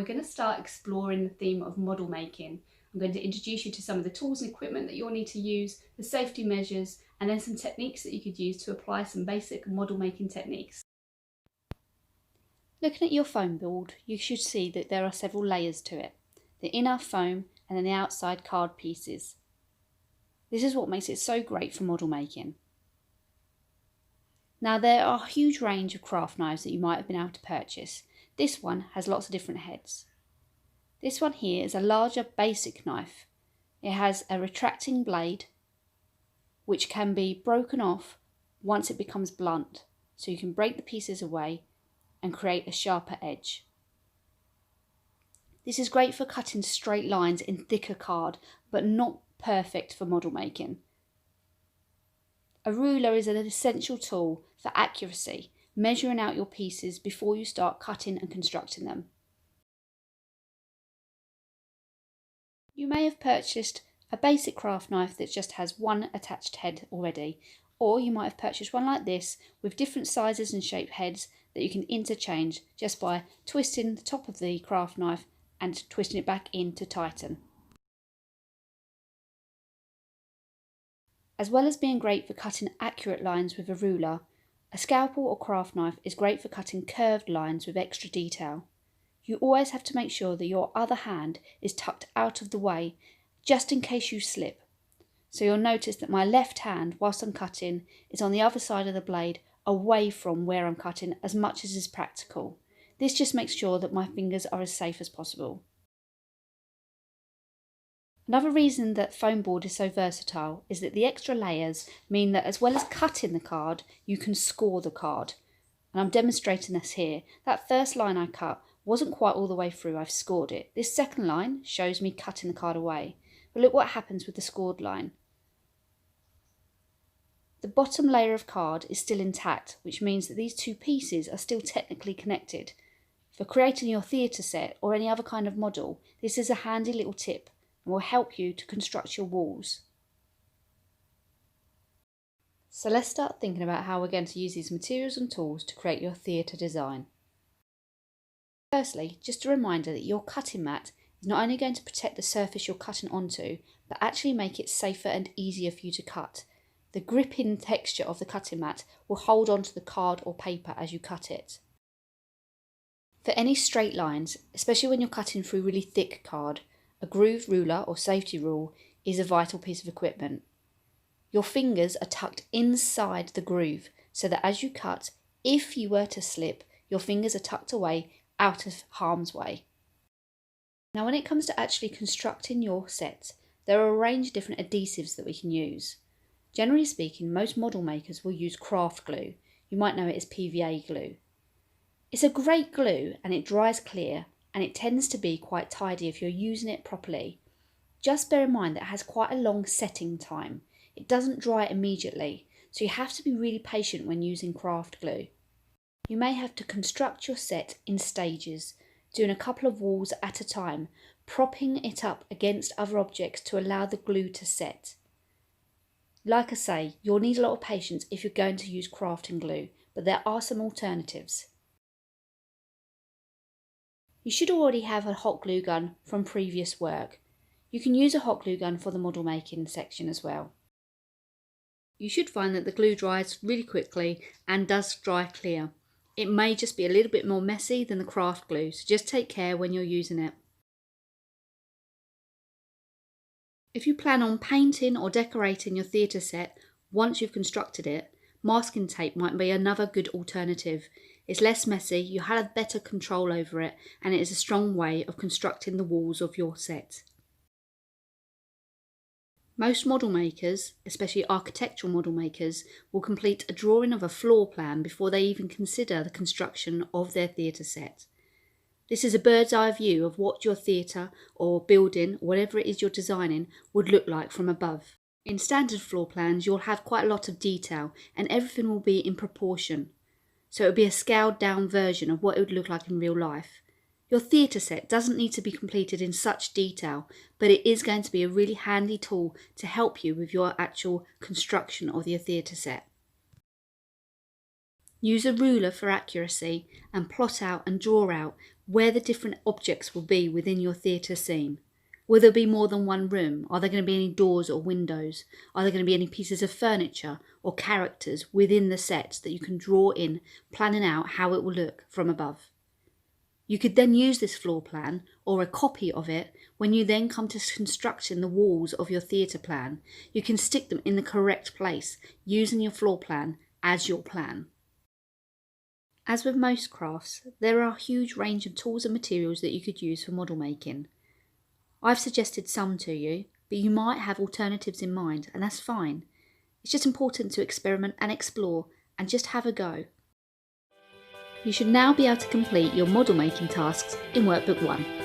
we're going to start exploring the theme of model making. I'm going to introduce you to some of the tools and equipment that you'll need to use, the safety measures, and then some techniques that you could use to apply some basic model making techniques. Looking at your foam board, you should see that there are several layers to it. The inner foam and then the outside card pieces. This is what makes it so great for model making. Now there are a huge range of craft knives that you might have been able to purchase. This one has lots of different heads. This one here is a larger basic knife. It has a retracting blade which can be broken off once it becomes blunt, so you can break the pieces away and create a sharper edge. This is great for cutting straight lines in thicker card, but not perfect for model making. A ruler is an essential tool for accuracy, measuring out your pieces before you start cutting and constructing them. You may have purchased a basic craft knife that just has one attached head already, or you might have purchased one like this with different sizes and shaped heads that you can interchange just by twisting the top of the craft knife and twisting it back in to tighten. As well as being great for cutting accurate lines with a ruler, a scalpel or craft knife is great for cutting curved lines with extra detail. You always have to make sure that your other hand is tucked out of the way, just in case you slip. So you'll notice that my left hand, whilst I'm cutting, is on the other side of the blade, away from where I'm cutting as much as is practical. This just makes sure that my fingers are as safe as possible. Another reason that foam board is so versatile is that the extra layers mean that as well as cutting the card, you can score the card. And I'm demonstrating this here. That first line I cut wasn't quite all the way through, I've scored it. This second line shows me cutting the card away. But look what happens with the scored line. The bottom layer of card is still intact, which means that these two pieces are still technically connected. For creating your theatre set or any other kind of model, this is a handy little tip and will help you to construct your walls. So let's start thinking about how we're going to use these materials and tools to create your theatre design. Firstly, just a reminder that your cutting mat is not only going to protect the surface you're cutting onto, but actually make it safer and easier for you to cut. The gripping texture of the cutting mat will hold onto the card or paper as you cut it. For any straight lines, especially when you're cutting through really thick card, a groove ruler or safety rule is a vital piece of equipment. Your fingers are tucked inside the groove so that as you cut, if you were to slip, your fingers are tucked away out of harm's way. Now when it comes to actually constructing your set, there are a range of different adhesives that we can use. Generally speaking, most model makers will use craft glue. You might know it as PVA glue. It's a great glue and it dries clear and it tends to be quite tidy if you're using it properly. Just bear in mind that it has quite a long setting time. It doesn't dry immediately, so you have to be really patient when using craft glue. You may have to construct your set in stages, doing a couple of walls at a time, propping it up against other objects to allow the glue to set. Like I say, you'll need a lot of patience if you're going to use crafting glue, but there are some alternatives. You should already have a hot glue gun from previous work. You can use a hot glue gun for the model making section as well. You should find that the glue dries really quickly and does dry clear. It may just be a little bit more messy than the craft glue, so just take care when you're using it. If you plan on painting or decorating your theatre set once you've constructed it, masking tape might be another good alternative. It's less messy, you have better control over it, and it is a strong way of constructing the walls of your set. Most model makers, especially architectural model makers, will complete a drawing of a floor plan before they even consider the construction of their theatre set. This is a bird's eye view of what your theatre or building, whatever it is you're designing, would look like from above. In standard floor plans, you'll have quite a lot of detail and everything will be in proportion. So it will be a scaled down version of what it would look like in real life. Your theatre set doesn't need to be completed in such detail, but it is going to be a really handy tool to help you with your actual construction of your theatre set. Use a ruler for accuracy and plot out and draw out where the different objects will be within your theatre scene. Will there be more than one room? Are there going to be any doors or windows? Are there going to be any pieces of furniture or characters within the set that you can draw in, planning out how it will look from above? You could then use this floor plan or a copy of it when you then come to constructing the walls of your theatre plan. You can stick them in the correct place using your floor plan as your plan. As with most crafts, there are a huge range of tools and materials that you could use for model making. I've suggested some to you, but you might have alternatives in mind, and that's fine. It's just important to experiment and explore and just have a go. You should now be able to complete your model making tasks in Workbook 1.